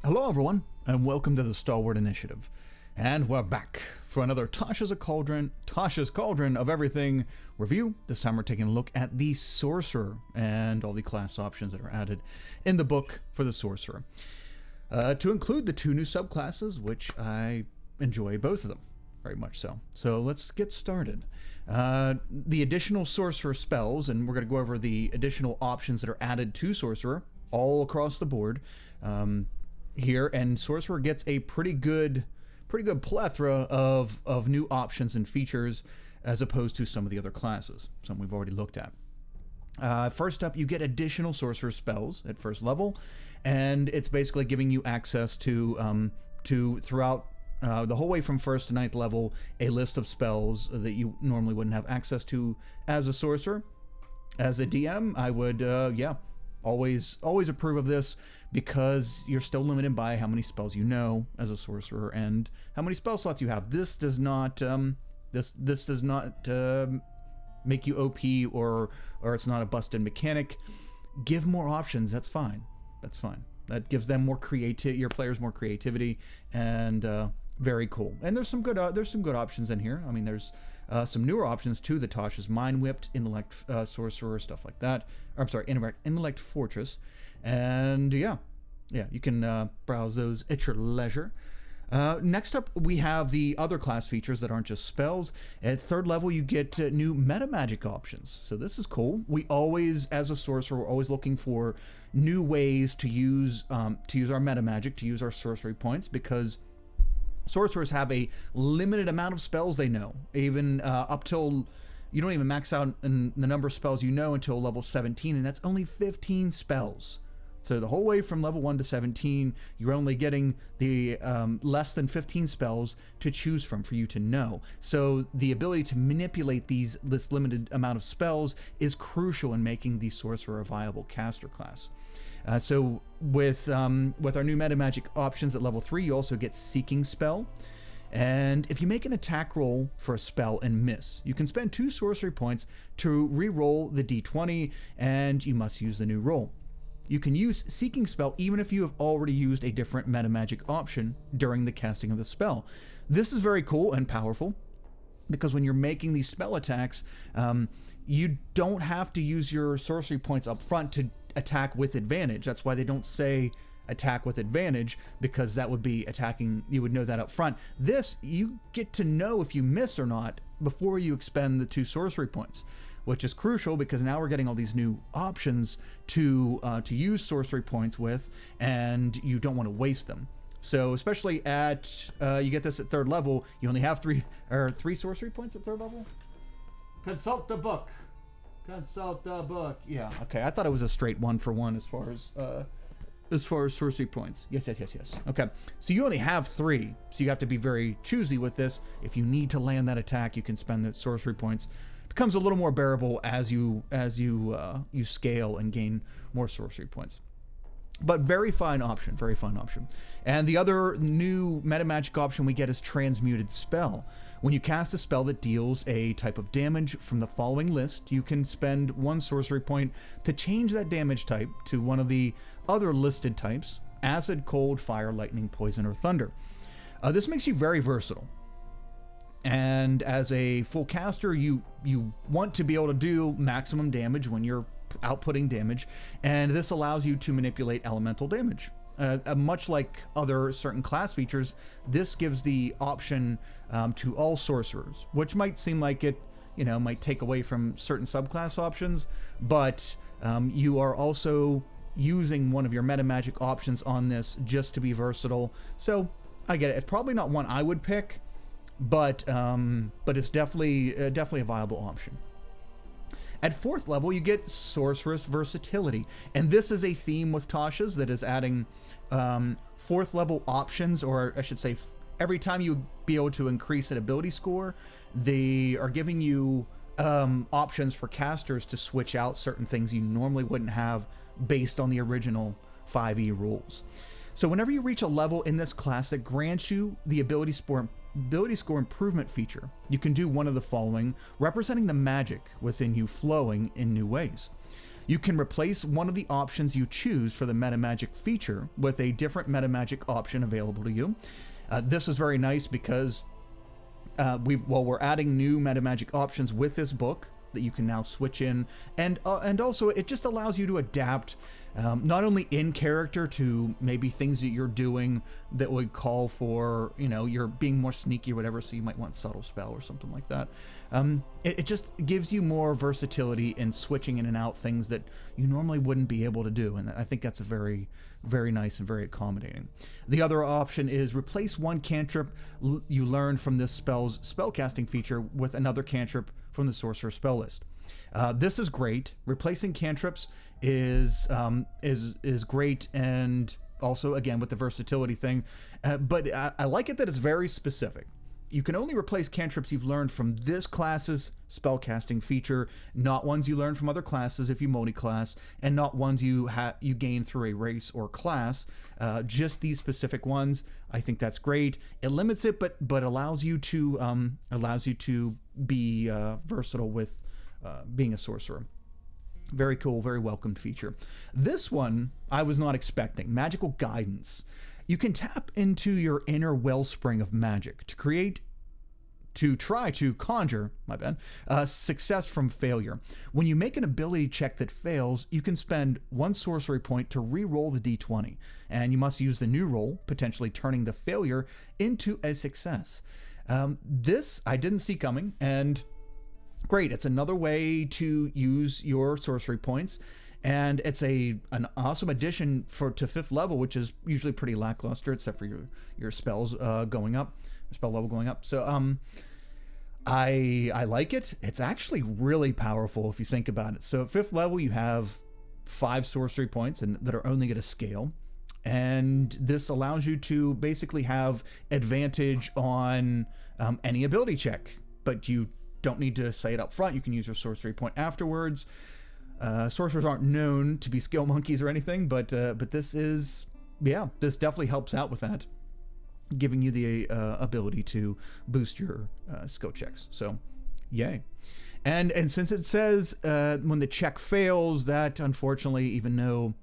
Hello everyone, and welcome to the Stalwart Initiative. And we're back for another Tasha's Cauldron of Everything review. This time we're taking a look at the Sorcerer and all the class options that are added in the book for the Sorcerer. To include the two new subclasses, which I enjoy both of them, very much so. So let's get started. The additional Sorcerer spells, and we're going to go over the additional options that are added to Sorcerer all across the board. Here, and Sorcerer gets a pretty good plethora of new options and features as opposed to some of the other classes, some we've already looked at. First up, you get additional Sorcerer spells at first level, and it's basically giving you access to throughout the whole way from 1st to 9th level, a list of spells that you normally wouldn't have access to as a Sorcerer. As a DM, I would, always approve of this, because you're still limited by how many spells you know as a Sorcerer and how many spell slots you have. This does not this does not make you OP or it's not a busted mechanic. Give more options. That's fine. That gives them more your players more creativity, and very cool. And there's some good options in here. I mean, there's some newer options too. The Tasha's Mind Whipped, Intellect Sorcerer, stuff like that. I'm sorry, Intellect Fortress. And yeah, you can browse those at your leisure. Next up, we have the other class features that aren't just spells. At 3rd level, you get new meta magic options. So this is cool. We always, as a Sorcerer, we're always looking for new ways to use our meta magic, to use our sorcery points, because Sorcerers have a limited amount of spells they know, even up till you don't even max out in the number of spells you know until level 17, and that's only 15 spells. So the whole way from level 1 to 17, you're only getting the less than 15 spells to choose from for you to know. So the ability to manipulate this limited amount of spells is crucial in making the Sorcerer a viable caster class. So with our new meta magic options at level 3, you also get Seeking Spell. And if you make an attack roll for a spell and miss, you can spend 2 sorcery points to re-roll the d20, and you must use the new roll. You can use Seeking Spell even if you have already used a different meta magic option during the casting of the spell. This is very cool and powerful, because when you're making these spell attacks, you don't have to use your sorcery points up front to attack with advantage. That's why they don't say attack with advantage, because that would be attacking, you would know that up front. This, you get to know if you miss or not before you expend the 2 sorcery points, which is crucial, because now we're getting all these new options to use sorcery points with, and you don't want to waste them. So especially at you get this at 3rd level, you only have 3 sorcery points at 3rd level. Consult the book. Yeah. Okay. I thought it was a straight 1-for-1 as far as sorcery points. Yes. Okay. So you only have 3, so you have to be very choosy with this. If you need to land that attack, you can spend the sorcery points. It becomes a little more bearable as you scale and gain more sorcery points. But very fine option. And the other new meta magic option we get is Transmuted Spell. When you cast a spell that deals a type of damage from the following list, you can spend 1 sorcery point to change that damage type to one of the other listed types: Acid, Cold, Fire, Lightning, Poison, or Thunder. This makes you very versatile. And as a full caster, you want to be able to do maximum damage when you're outputting damage, and this allows you to manipulate elemental damage. Much like other certain class features, this gives the option to all sorcerers, which might seem like it, might take away from certain subclass options, but you are also using one of your meta magic options on this just to be versatile. So I get it. It's probably not one I would pick, but it's definitely a viable option. At 4th level, you get Sorceress Versatility, and this is a theme with Tasha's that is adding 4th level options, or I should say, every time you be able to increase an ability score, they are giving you options for casters to switch out certain things you normally wouldn't have based on the original 5e rules. So whenever you reach a level in this class that grants you the ability score improvement feature, you can do one of the following, representing the magic within you flowing in new ways. You can replace one of the options you choose for the metamagic feature with a different metamagic option available to you. This is very nice because we're adding new metamagic options with this book that you can now switch in, and also it just allows you to adapt not only in character to maybe things that you're doing that would call for, you're being more sneaky or whatever, so you might want subtle spell or something like that. It just gives you more versatility in switching in and out things that you normally wouldn't be able to do, and I think that's a very, very nice and very accommodating. The other option is replace one cantrip you learned from this spell's spellcasting feature with another cantrip from the Sorcerer spell list. This is great. Replacing cantrips is great, and also again with the versatility thing. But I like it that it's very specific. You can only replace cantrips you've learned from this class's spellcasting feature, not ones you learn from other classes if you multi-class, and not ones you gain through a race or class. Just these specific ones. I think that's great. It limits it, but allows you to be versatile with being a sorcerer. Very cool, very welcomed feature. This one I was not expecting. Magical guidance. You can tap into your inner wellspring of magic to try to conjure, success from failure. When you make an ability check that fails, you can spend 1 sorcery point to re-roll the d20, and you must use the new roll, potentially turning the failure into a success. This I didn't see coming, and great. It's another way to use your sorcery points. And it's an awesome addition to 5th level, which is usually pretty lackluster, except for your spells going up, spell level going up. So I like it. It's actually really powerful if you think about it. So at 5th level, you have 5 sorcery points that are only going to scale. And this allows you to basically have advantage on any ability check, but you don't need to say it up front. You can use your sorcery point afterwards. Sorcerers aren't known to be skill monkeys or anything, but this definitely helps out with that, giving you the ability to boost your skill checks. So, yay! And since it says when the check fails, that unfortunately, even though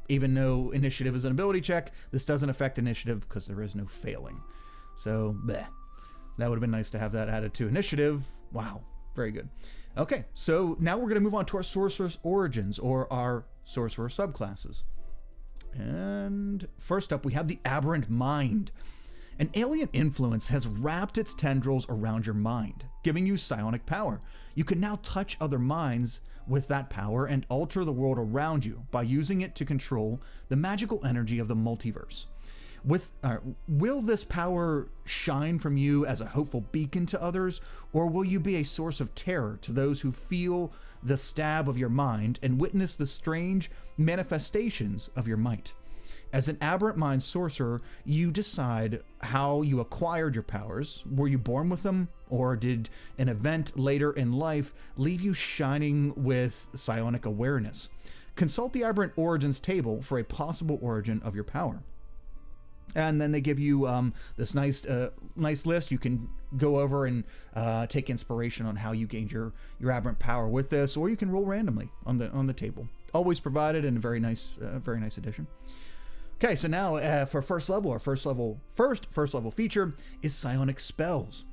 initiative is an ability check, this doesn't affect initiative because there is no failing. So, bleh. That would have been nice to have that added to initiative. Wow, very good. Okay, so now we're going to move on to our Sorcerer's Origins, or our Sorcerer subclasses. And first up, we have the Aberrant Mind. An alien influence has wrapped its tendrils around your mind, giving you psionic power. You can now touch other minds with that power and alter the world around you by using it to control the magical energy of the multiverse. Will this power shine from you as a hopeful beacon to others, or will you be a source of terror to those who feel the stab of your mind and witness the strange manifestations of your might? As an Aberrant Mind sorcerer, you decide how you acquired your powers. Were you born with them, or did an event later in life leave you shining with psionic awareness? Consult the Aberrant Origins table for a possible origin of your power. And then they give you this nice list. You can go over and take inspiration on how you gained your aberrant power with this, or you can roll randomly on the table. Always provided in a very nice addition. Okay, so now for first level, our first level feature is Psionic Spells,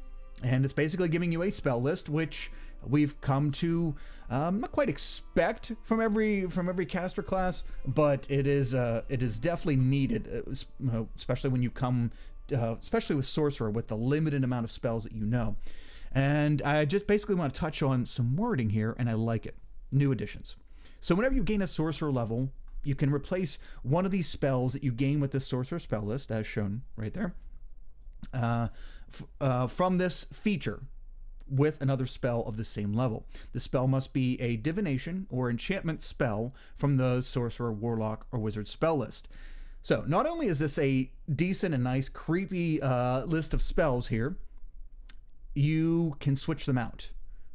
and it's basically giving you a spell list, which we've come to not quite expect from every caster class, but it is definitely needed, especially when you come, especially with Sorcerer, with the limited amount of spells that you know. And I just basically want to touch on some wording here, and I like it. New additions. So whenever you gain a Sorcerer level, you can replace one of these spells that you gain with the Sorcerer spell list, as shown right there, from this feature, with another spell of the same level. The spell must be a divination or enchantment spell from the Sorcerer, Warlock, or Wizard spell list. So not only is this a decent and nice creepy list of spells here, you can switch them out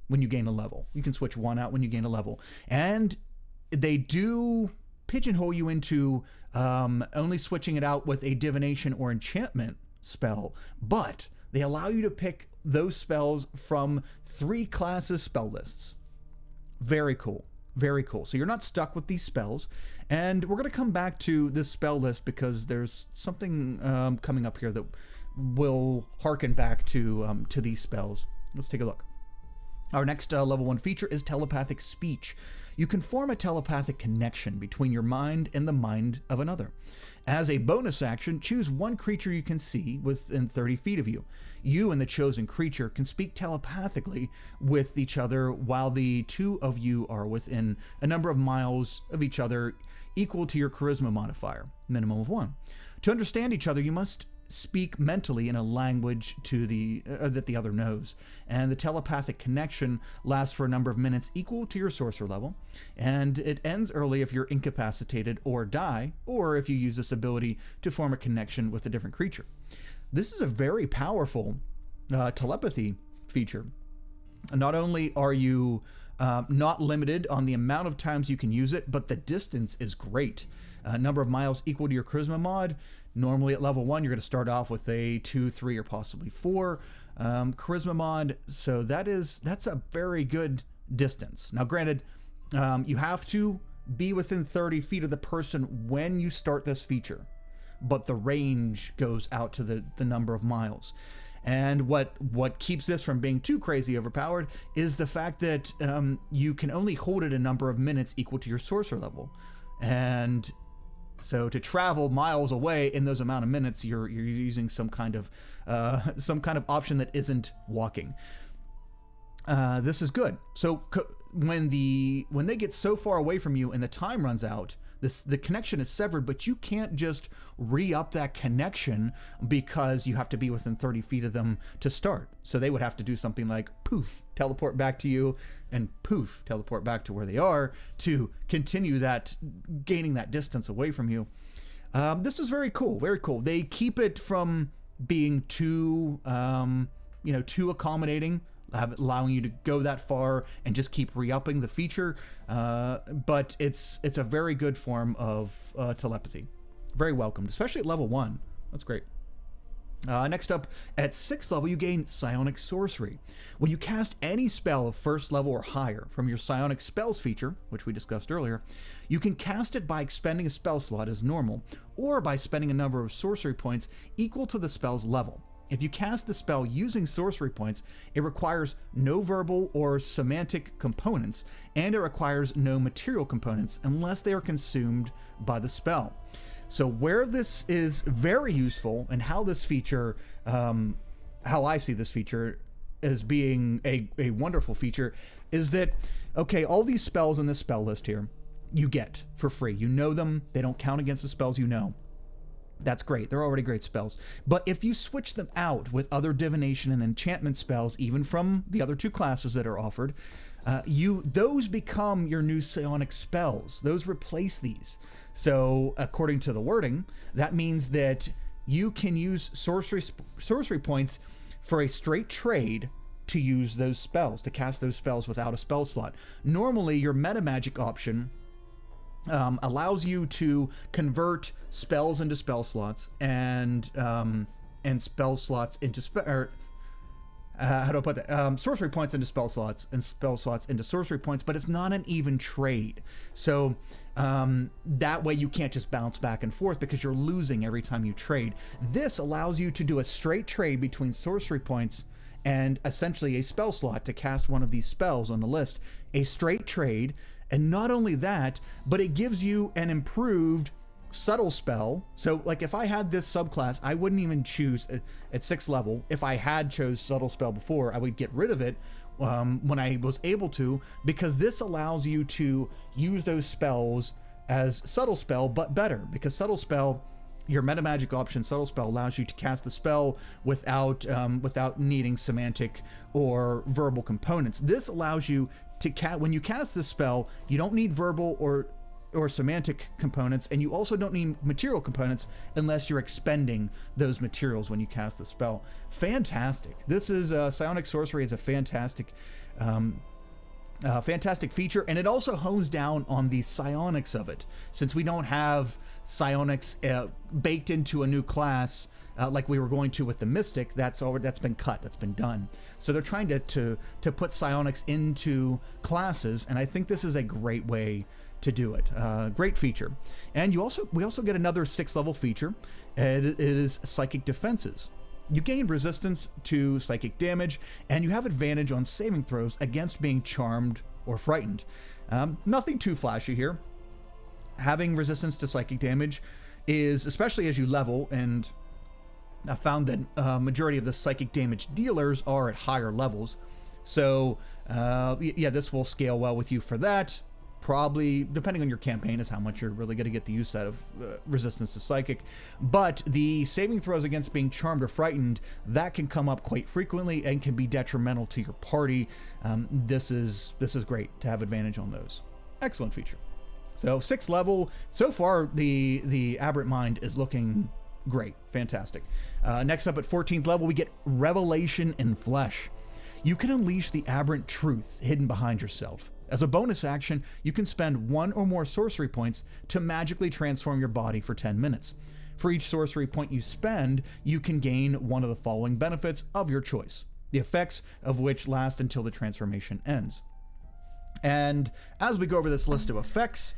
when you gain a level. You can switch one out when you gain a level. And they do pigeonhole you into only switching it out with a divination or enchantment spell, but they allow you to pick those spells from 3 classes spell lists. Very cool. Very cool. So you're not stuck with these spells. And we're going to come back to this spell list because there's something coming up here that will harken back to these spells. Let's take a look. Our next level 1 feature is telepathic speech. You can form a telepathic connection between your mind and the mind of another. As a bonus action, choose one creature you can see within 30 feet of you. You and the chosen creature can speak telepathically with each other while the two of you are within a number of miles of each other equal to your charisma modifier, minimum of 1. To understand each other, you must speak mentally in a language that the other knows, and the telepathic connection lasts for a number of minutes equal to your sorcerer level, and it ends early if you're incapacitated or die, or if you use this ability to form a connection with a different creature. This is a very powerful telepathy feature. Not only are you not limited on the amount of times you can use it, but the distance is great. Number of miles equal to your charisma mod. Normally at level 1, you're going to start off with a 2, 3, or possibly 4 charisma mod. So that's a very good distance. Now, granted, you have to be within 30 feet of the person when you start this feature, but the range goes out to the number of miles. And what keeps this from being too crazy overpowered is the fact that you can only hold it a number of minutes equal to your sorcerer level. And so to travel miles away in those amount of minutes, you're using some kind of option that isn't walking. This is good. So when they get so far away from you and the time runs out, the connection is severed, but you can't just re-up that connection because you have to be within 30 feet of them to start. So they would have to do something like poof, teleport back to you, and poof, teleport back to where they are to continue gaining that distance away from you. This is very cool, very cool. They keep it from being too accommodating, allowing you to go that far and just keep re-upping the feature, but it's a very good form of telepathy. Very welcomed, especially at level 1. That's great. Next up, at 6th level, you gain Psionic Sorcery. When you cast any spell of 1st level or higher from your Psionic Spells feature, which we discussed earlier, you can cast it by expending a spell slot as normal, or by spending a number of sorcery points equal to the spell's level. If you cast the spell using sorcery points, it requires no verbal or semantic components, and it requires no material components unless they are consumed by the spell. So where this is very useful, and how this feature, how I see this feature as being a wonderful feature, is that, okay, all these spells in this spell list here, you get for free. You know them, they don't count against the spells you know. That's great. They're already great spells. But if you switch them out with other divination and enchantment spells, even from the other 2 classes that are offered, those become your new psionic spells. Those replace these. So according to the wording, that means that you can use sorcery points for a straight trade to use those spells, to cast those spells without a spell slot. Normally, your meta magic option allows you to convert spells into spell slots and spell slots into how do I put that? Sorcery points into spell slots and spell slots into sorcery points, but it's not an even trade. So that way you can't just bounce back and forth because you're losing every time you trade. This allows you to do a straight trade between sorcery points and essentially a spell slot to cast one of these spells on the list. A straight trade. And not only that, but it gives you an improved subtle spell. So like if I had this subclass, I wouldn't even choose at 6th level. If I had chose subtle spell before, I would get rid of it when I was able to, because this allows you to use those spells as subtle spell, but better, because subtle spell, your meta magic option, subtle spell, allows you to cast the spell without needing semantic or verbal components. This allows you to when you cast this spell, you don't need verbal or semantic components, and you also don't need material components unless you're expending those materials when you cast the spell. Fantastic. This is Psionic Sorcery is a fantastic feature, and it also hones down on the psionics of it. Since we don't have psionics baked into a new class like we were going to with the Mystic, that's been cut, that's been done. So they're trying to put psionics into classes, and I think this is a great way to do it. Great feature. And we also get another 6th level feature. It is Psychic Defenses. You gain resistance to psychic damage, and you have advantage on saving throws against being charmed or frightened. Nothing too flashy here. Having resistance to psychic damage is, especially as you level, and I found that majority of the psychic damage dealers are at higher levels. So yeah, this will scale well with you for that. Probably, depending on your campaign, is how much you're really going to get the use out of resistance to psychic. But the saving throws against being charmed or frightened, that can come up quite frequently and can be detrimental to your party. This is great to have advantage on those. Excellent feature. So 6th level, so far the Aberrant Mind is looking great, fantastic. Next up at 14th level, we get Revelation in Flesh. You can unleash the aberrant truth hidden behind yourself. As a bonus action, you can spend 1 or more sorcery points to magically transform your body for 10 minutes. For each sorcery point you spend, you can gain one of the following benefits of your choice, the effects of which last until the transformation ends. And as we go over this list of effects,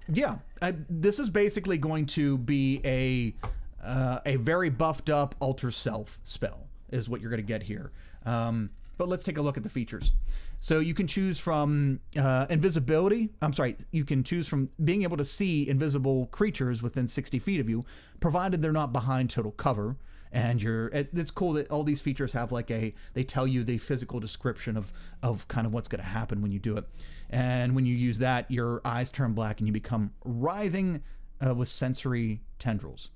this is basically going to be a very buffed up Alter Self spell, is what you're going to get here. But let's take a look at the features. So you can choose from invisibility. You can choose from being able to see invisible creatures within 60 feet of you, provided they're not behind total cover. And it's cool that all these features have they tell you the physical description of kind of what's going to happen when you do it. And when you use that, your eyes turn black and you become writhing with sensory tendrils.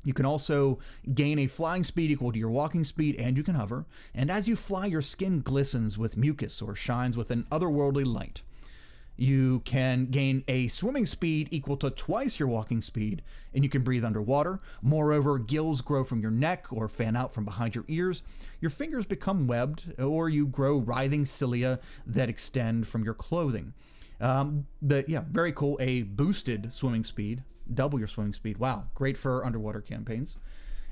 You can also gain a flying speed equal to your walking speed, and you can hover. And as you fly, your skin glistens with mucus or shines with an otherworldly light. You can gain a swimming speed equal to twice your walking speed, and you can breathe underwater. Moreover, gills grow from your neck or fan out from behind your ears. Your fingers become webbed, or you grow writhing cilia that extend from your clothing. Very cool. A boosted swimming speed. Double your swimming speed. Wow, great for underwater campaigns.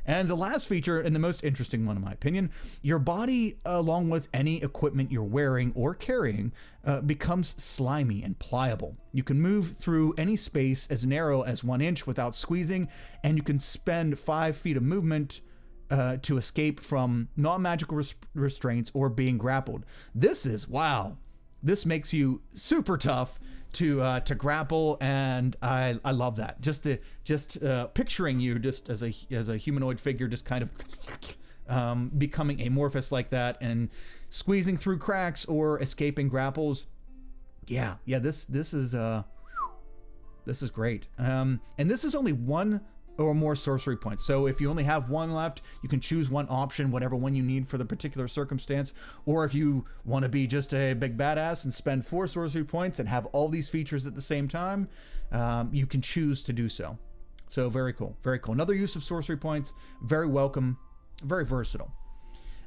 And the last feature, and the most interesting one in my opinion, your body, along with any equipment you're wearing or carrying, becomes slimy and pliable. You can move through any space as narrow as 1 inch without squeezing, and you can spend 5 feet of movement to escape from non-magical restraints or being grappled. This makes you super tough to grapple, and I love that. Just picturing you just as a humanoid figure, just kind of becoming amorphous like that and squeezing through cracks or escaping grapples. This is great. And this is only 1 or more sorcery points. So if you only have 1 left, you can choose one option, whatever one you need for the particular circumstance. Or if you want to be just a big badass and spend 4 sorcery points and have all these features at the same time, you can choose to do so. So very cool, very cool. Another use of sorcery points, very welcome, very versatile.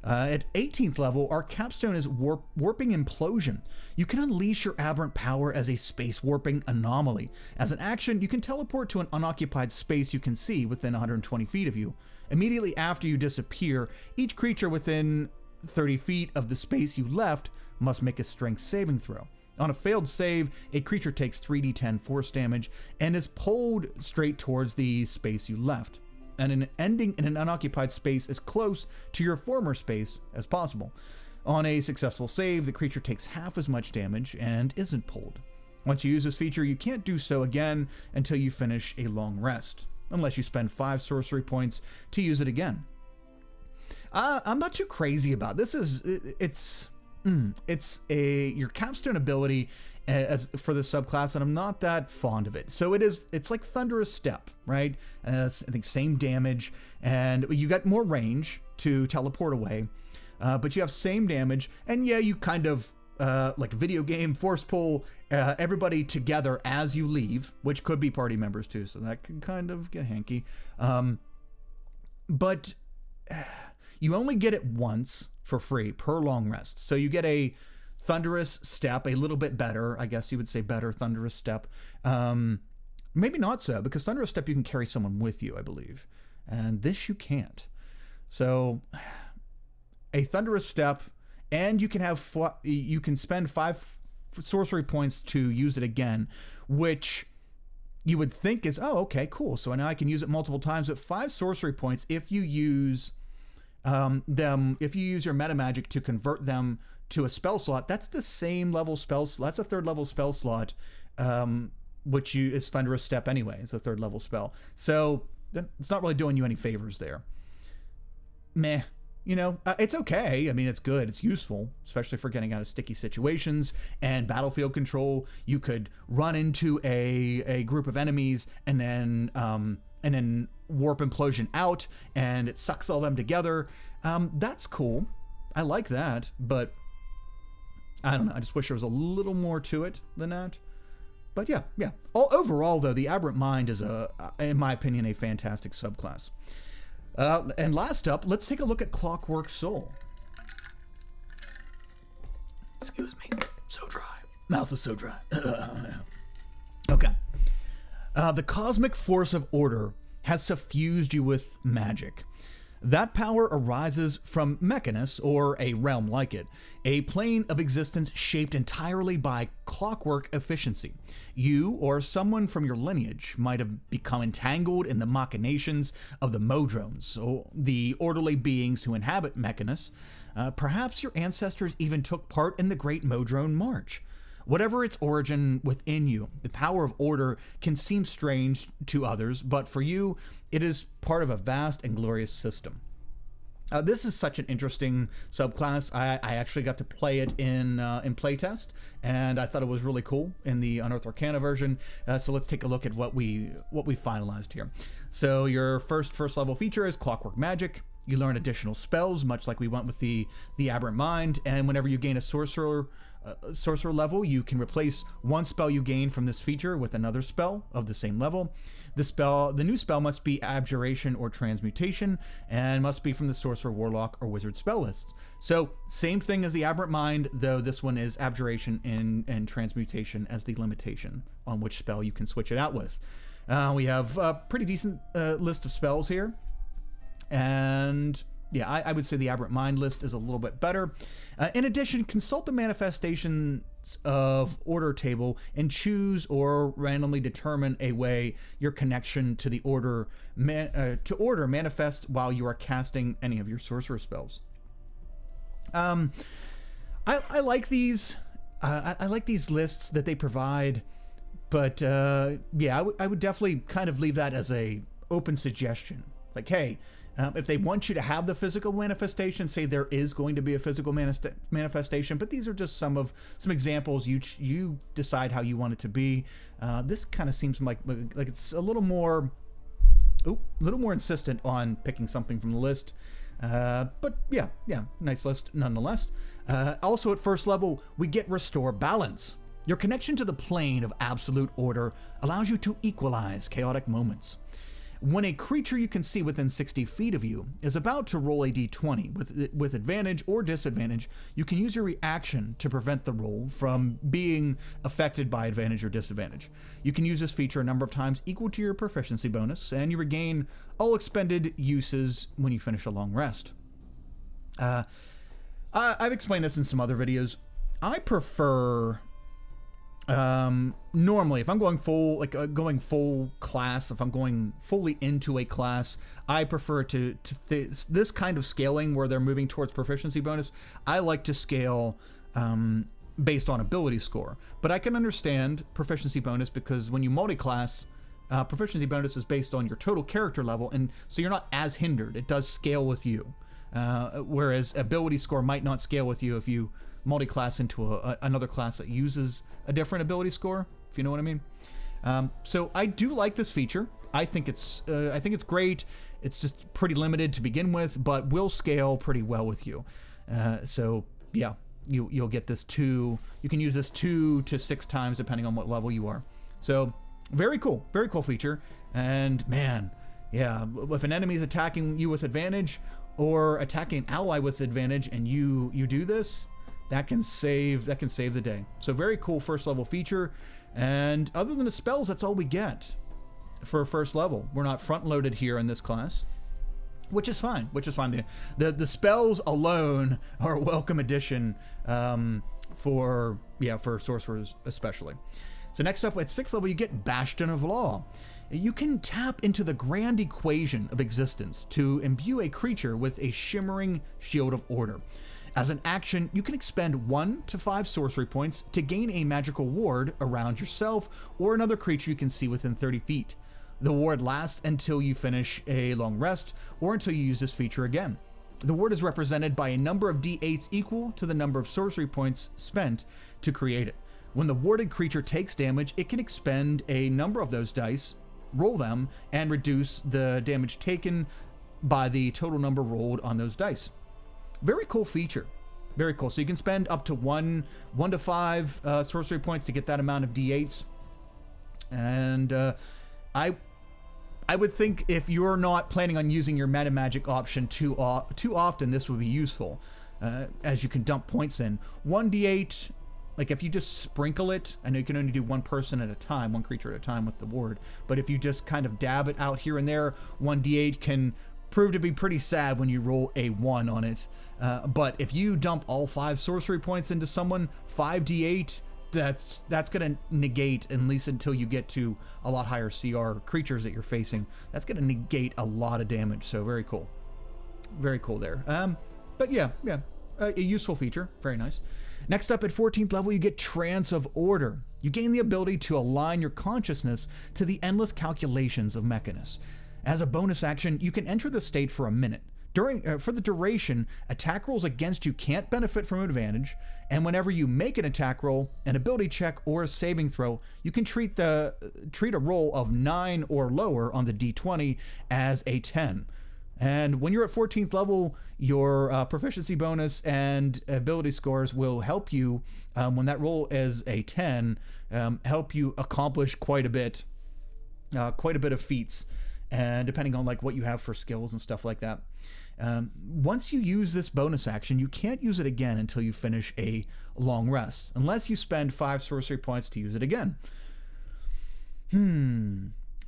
At 18th level, our capstone is Warping Implosion. You can unleash your aberrant power as a space warping anomaly. As an action, you can teleport to an unoccupied space you can see within 120 feet of you. Immediately after you disappear, each creature within 30 feet of the space you left must make a strength saving throw. On a failed save, a creature takes 3d10 force damage and is pulled straight towards the space you left. And an ending in an unoccupied space as close to your former space as possible. On a successful save, the creature takes half as much damage and isn't pulled. Once you use this feature, you can't do so again until you finish a long rest, unless you spend 5 sorcery points to use it again. I'm not too crazy about this. It's your capstone ability as for the subclass, and I'm not that fond of it. So it's like Thunderous Step, right? I think same damage, and you got more range to teleport away, but you have same damage, and yeah, you kind of like a video game force pull everybody together as you leave, which could be party members too, so that can kind of get hanky. But you only get it once for free per long rest. So you get a Thunderous Step, a little bit better, I guess you would say better Thunderous Step. Maybe not so, because Thunderous Step you can carry someone with you, I believe. and this you can't. So a Thunderous Step, and you can spend 5 sorcery points to use it again, which you would think is, oh, okay, cool. So now I can use it multiple times. But 5 sorcery points, if you use if you use your meta magic to convert them to a spell slot, that's the same level spell. That's a 3rd level spell slot, which is Thunderous Step anyway. It's a 3rd level spell. So it's not really doing you any favors there. Meh. You know, it's okay. I mean, it's good. It's useful, especially for getting out of sticky situations and battlefield control. You could run into a group of enemies and then warp implosion out, and it sucks all them together. That's cool. I like that, but I don't know. I just wish there was a little more to it than that. But yeah. Overall, though, the Aberrant Mind is, in my opinion, a fantastic subclass. And last up, let's take a look at Clockwork Soul. Excuse me, so dry. Mouth is so dry. Okay. The cosmic force of order has suffused you with magic. That power arises from Mechanus, or a realm like it, a plane of existence shaped entirely by clockwork efficiency. You, or someone from your lineage, might have become entangled in the machinations of the Modrones, or the orderly beings who inhabit Mechanus. Perhaps your ancestors even took part in the Great Modrone March. Whatever its origin within you, the power of order can seem strange to others, but for you, it is part of a vast and glorious system. This is such an interesting subclass. I actually got to play it in playtest, and I thought it was really cool in the Unearthed Arcana version. So let's take a look at what we finalized here. So your first level feature is Clockwork Magic. You learn additional spells, much like we went with the Aberrant Mind, and whenever you gain a sorcerer level, you can replace one spell you gain from this feature with another spell of the same level. The new spell must be Abjuration or Transmutation, and must be from the Sorcerer, Warlock, or Wizard spell lists. So same thing as the Aberrant Mind, though this one is Abjuration and Transmutation as the limitation on which spell you can switch it out with. We have a pretty decent list of spells here, and yeah, I would say the Aberrant Mind list is a little bit better. In addition, consult the manifestations of order table and choose or randomly determine a way your connection to the order manifests while you are casting any of your sorcerer spells. I like these. I like these lists that they provide, but yeah, I would definitely kind of leave that as a open suggestion. Like, hey. If they want you to have the physical manifestation, say there is going to be a physical manifestation, but these are just some examples. You decide how you want it to be. This kind of seems like it's a little more insistent on picking something from the list. But yeah, nice list nonetheless. Also at first level, we get Restore Balance. Your connection to the plane of absolute order allows you to equalize chaotic moments. When a creature you can see within 60 feet of you is about to roll a d20 with advantage or disadvantage, you can use your reaction to prevent the roll from being affected by advantage or disadvantage. You can use this feature a number of times equal to your proficiency bonus, and you regain all expended uses when you finish a long rest. I've explained this in some other videos. I prefer... normally if I'm going full class, if I'm going fully into a class, I prefer to this kind of scaling where they're moving towards proficiency bonus. I like to scale based on ability score, but I can understand proficiency bonus because when you multi-class, proficiency bonus is based on your total character level, and so you're not as hindered. It does scale with you, whereas ability score might not scale with you if you multi-class into another class that uses a different ability score, if you know what I mean. So I do like this feature. I think it's great. It's just pretty limited to begin with, but will scale pretty well with you. So yeah, you'll get this you can use this 2 to 6 times depending on what level you are. So very cool feature. And man, yeah, if an enemy is attacking you with advantage or attacking an ally with advantage and you do this, that can save the day. So very cool first level feature. And other than the spells, that's all we get for first level. We're not front loaded here in this class. which is fine. The spells alone are a welcome addition for sorcerers especially. So next up, at 6th level, you get Bastion of Law. You can tap into the grand equation of existence to imbue a creature with a shimmering shield of order. As an action, you can expend 1 to 5 sorcery points to gain a magical ward around yourself or another creature you can see within 30 feet. The ward lasts until you finish a long rest or until you use this feature again. The ward is represented by a number of d8s equal to the number of sorcery points spent to create it. When the warded creature takes damage, it can expend a number of those dice, roll them, and reduce the damage taken by the total number rolled on those dice. Very cool feature. Very cool. So you can spend up to 1 to 5 sorcery points to get that amount of d8s. And I would think if you're not planning on using your meta magic option too often, this would be useful, as you can dump points in. 1d8, like if you just sprinkle it, I know you can only do one person at a time, one creature at a time with the ward, but if you just kind of dab it out here and there, 1d8 can prove to be pretty sad when you roll a 1 on it. But if you dump all 5 sorcery points into someone, 5d8, that's going to negate, at least until you get to a lot higher CR creatures that you're facing, that's going to negate a lot of damage. So very cool. Very cool there. But yeah, a useful feature. Very nice. Next up, at 14th level, you get Trance of Order. You gain the ability to align your consciousness to the endless calculations of Mechanus. As a bonus action, you can enter the state for a minute. For the duration, attack rolls against you can't benefit from advantage, and whenever you make an attack roll, an ability check, or a saving throw, you can treat a roll of 9 or lower on the d20 as a 10. And when you're at 14th level, your proficiency bonus and ability scores will help you, when that roll is a 10, help you accomplish quite a bit of feats, and depending on like what you have for skills and stuff like that. Once you use this bonus action, you can't use it again until you finish a long rest, unless you spend 5 sorcery points to use it again.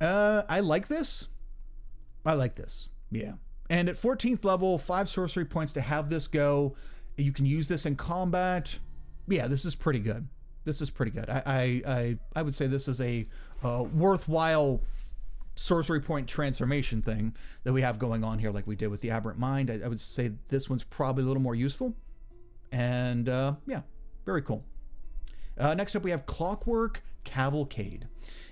I like this. Yeah. And at 14th level, 5 sorcery points to have this go. You can use this in combat. Yeah, this is pretty good. I would say this is a worthwhile sorcery point transformation thing that we have going on here, like we did with the Aberrant Mind. I would say this one's probably a little more useful. And yeah, very cool. Next up, we have Clockwork Cavalcade.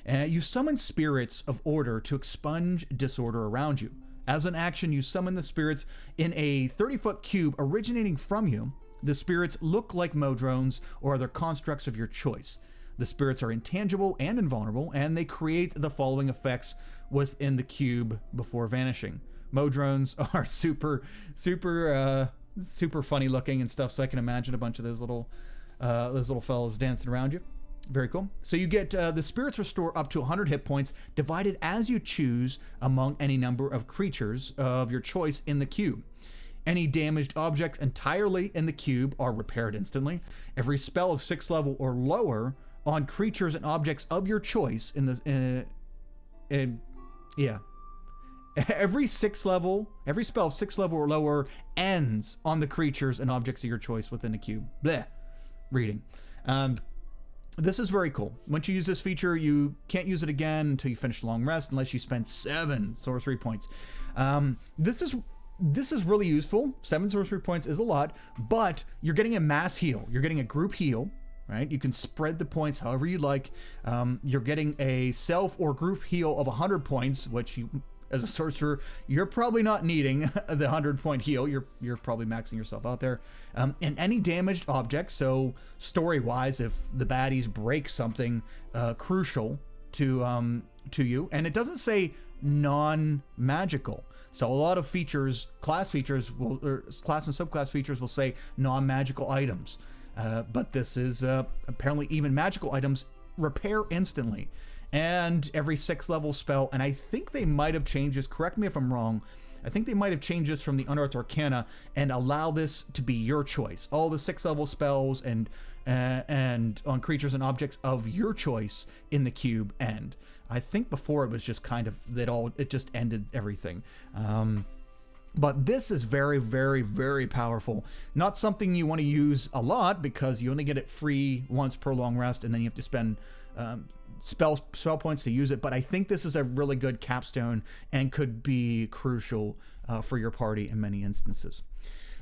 You summon spirits of order to expunge disorder around you. As an action, you summon the spirits in a 30-foot cube originating from you. The spirits look like Modrones or other constructs of your choice. The spirits are intangible and invulnerable, and they create the following effects within the cube before vanishing. Modrones are super funny looking and stuff, so I can imagine a bunch of those little fellas dancing around you. Very cool. So you get the spirits restore up to 100 hit points, divided as you choose among any number of creatures of your choice in the cube. Any damaged objects entirely in the cube are repaired instantly. Every spell of 6th level or lower on creatures and objects of your choice every spell of 6th level or lower ends on the creatures and objects of your choice within the cube. Blech. Reading. This is very cool. Once you use this feature, you can't use it again until you finish a long rest, unless you spend 7 sorcery points. This is really useful. 7 sorcery points is a lot, but you're getting a mass heal. You're getting a group heal, right? You can spread the points however you like. You're getting a self or group heal of 100 points, which you, as a sorcerer, you're probably not needing the 100-point heal. You're probably maxing yourself out there. And any damaged object, so story-wise, if the baddies break something crucial to you, and it doesn't say non-magical. So a lot of features, class and subclass features will say non-magical items. But this is apparently even magical items repair instantly. And every 6th level spell, and I think they might have changed this, correct me if I'm wrong, I think they might have changed this from the Unearthed Arcana and allow this to be your choice. All the 6th level spells and on creatures and objects of your choice in the cube end. I think before it was just kind of it just ended everything. But this is very, very, very powerful. Not something you want to use a lot because you only get it free once per long rest, and then you have to spend spell points to use it. But I think this is a really good capstone and could be crucial for your party in many instances.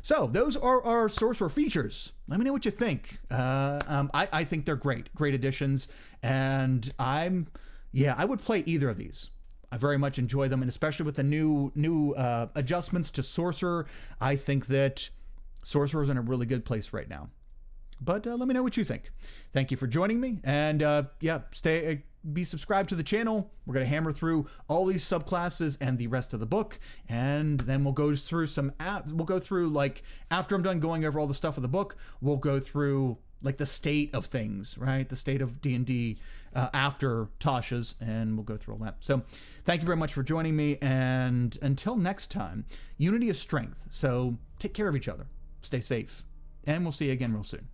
So those are our Sorcerer features. Let me know what you think. I think they're great additions, and I would play either of these. I very much enjoy them, and especially with the new adjustments to Sorcerer, I think that Sorcerer is in a really good place right now. But let me know what you think. Thank you for joining me, and be subscribed to the channel. We're going to hammer through all these subclasses and the rest of the book, and then we'll go through like, after I'm done going over all the stuff of the book, we'll go through like the state of things, right? The state of D&D after Tasha's, and we'll go through all that. So thank you very much for joining me, and until next time, unity is strength. So take care of each other, stay safe, and we'll see you again real soon.